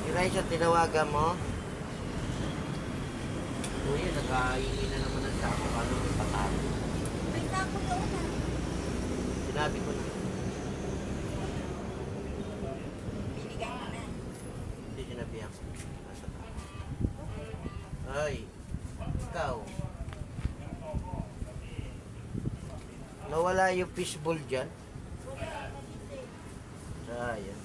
Si Raisa, tinawagan mo? Kuya, nagkahingi na naman ng sako. Ano yung patalo? May sako doon na. Sinabi ko na. Binigay mo na. Hindi sinabihan ko. Nasa ka. Ay, ikaw. Nawala yung fishbowl dyan. Sayang.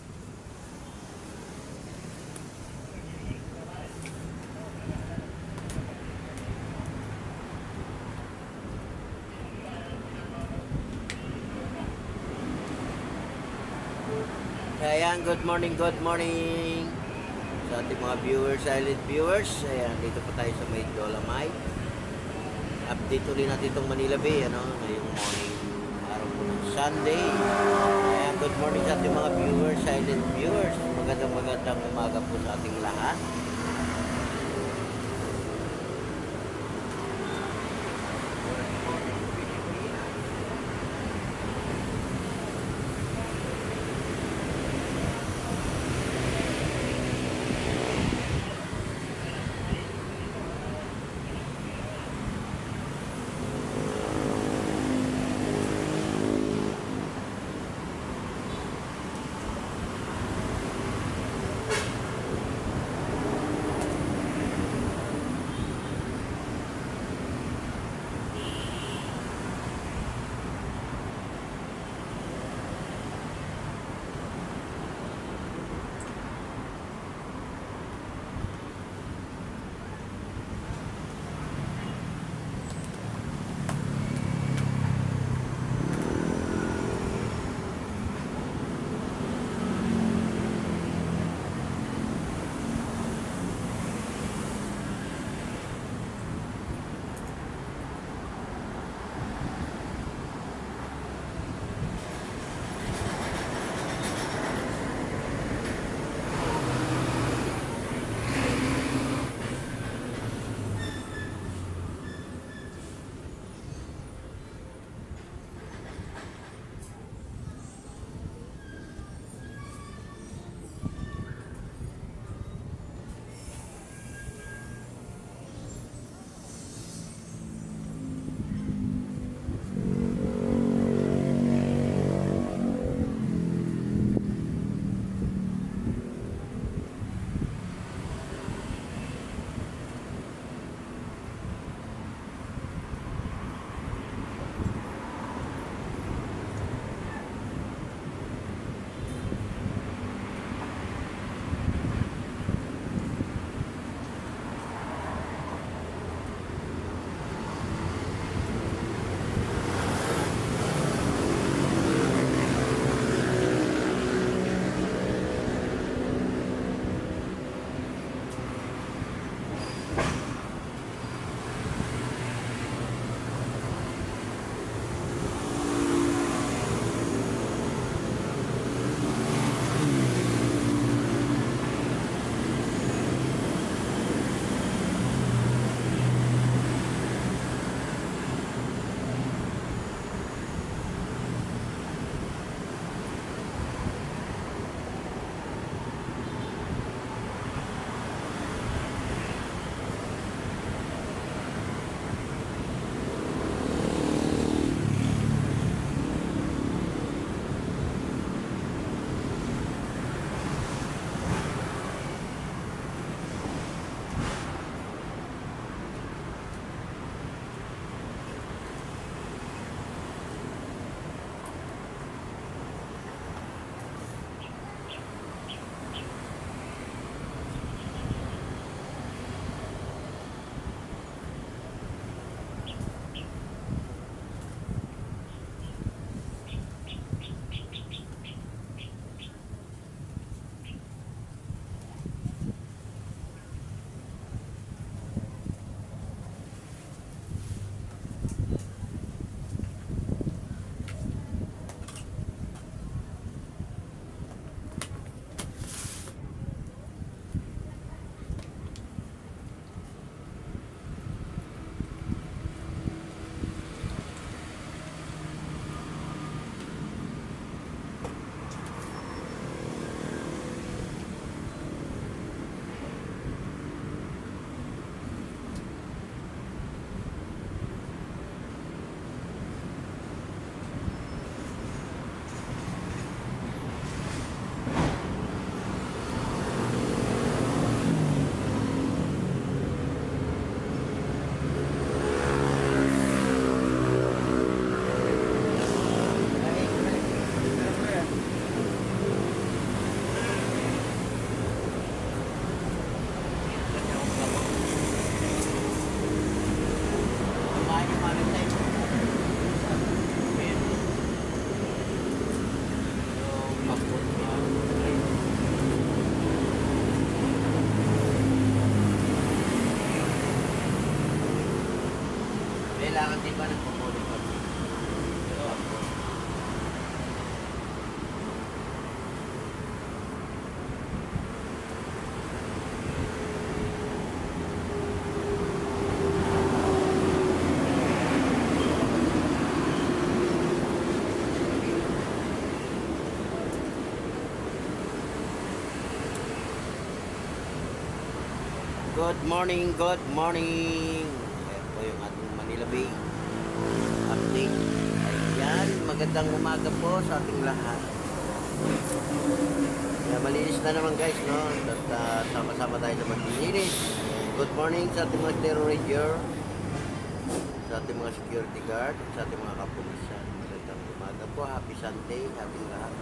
Ayan, good morning sa ating mga viewers, silent viewers. Ayan, dito pa tayo sa may Dolomite. Update ulit natin itong Manila Bay, ano, ngayong morning, araw po ng Sunday. Ayan, good morning sa ating mga viewers, silent viewers. Magandang umaga po sa ating lahat. Good morning, good morning. Ayan po yung ating Manila Bay update. Ayan, magandang umaga po sa ating lahat. Ayan, malinis na naman guys, no? At sama-sama tayo sa maglilinis. Good morning sa ating mga Stereo Ranger, sa ating mga security guard, sa ating mga kapulisan. Magandang umaga po, happy Sunday sa ating lahat.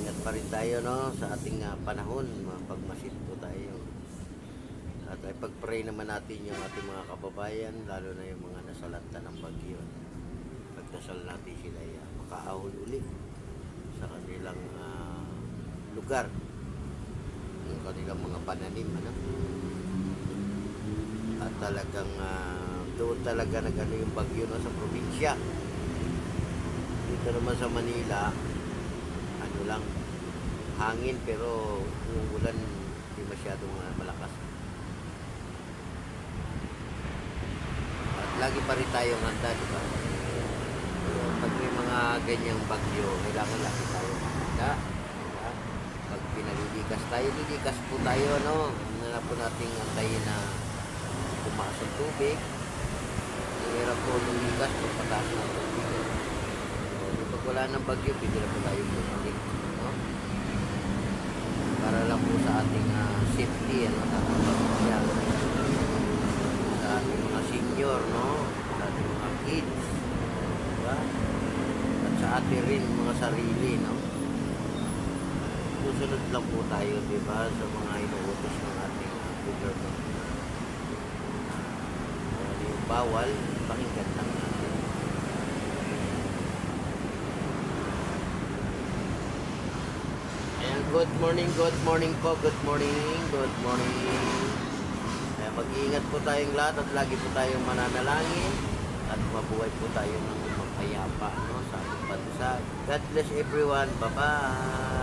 Ingat pa rin tayo, no, sa ating panahon, pagmasid po tayo. At ay pag-pray naman natin yung ating mga kababayan, lalo na yung mga nasalanta ng bagyo. Pagdasal natin sila makaahon uli sa kanilang lugar, yung kanilang mga pananim, ano? At talagang doon talaga nag-ano yung bagyo, no, sa probinsya. Dito naman sa Manila, ano lang, hangin, pero yung ulan hindi masyadong malakas. At lagi pa rin tayong handa, di ba? Pag may mga ganyang bagyo, kailangan lagi tayo handa, diba? Pag pinalilikas tayo, lilikas po tayo, no? Ano na po nating antayin na tumaas ang tubig. Hirap po lumikas pag pataas ng tubig. So, pag wala ng bagyo, pwede na po tayo bumalik, no? Para lang po sa ating safety, ano, sa ating mga senior, no? Sa ating mga kids, diba? At sa ating rin mga sarili, no? Susunod lang po tayo, diba, sa mga inuutos ng ating government. Yung bawal, pakinggan lang natin. Ayan, good morning po, good morning. Kaya mag-iingat po tayong lahat at lagi po tayong mananalangin at mabuhay po tayo ng mapayapa, no, sa ating bansa. God bless everyone. Bye-bye.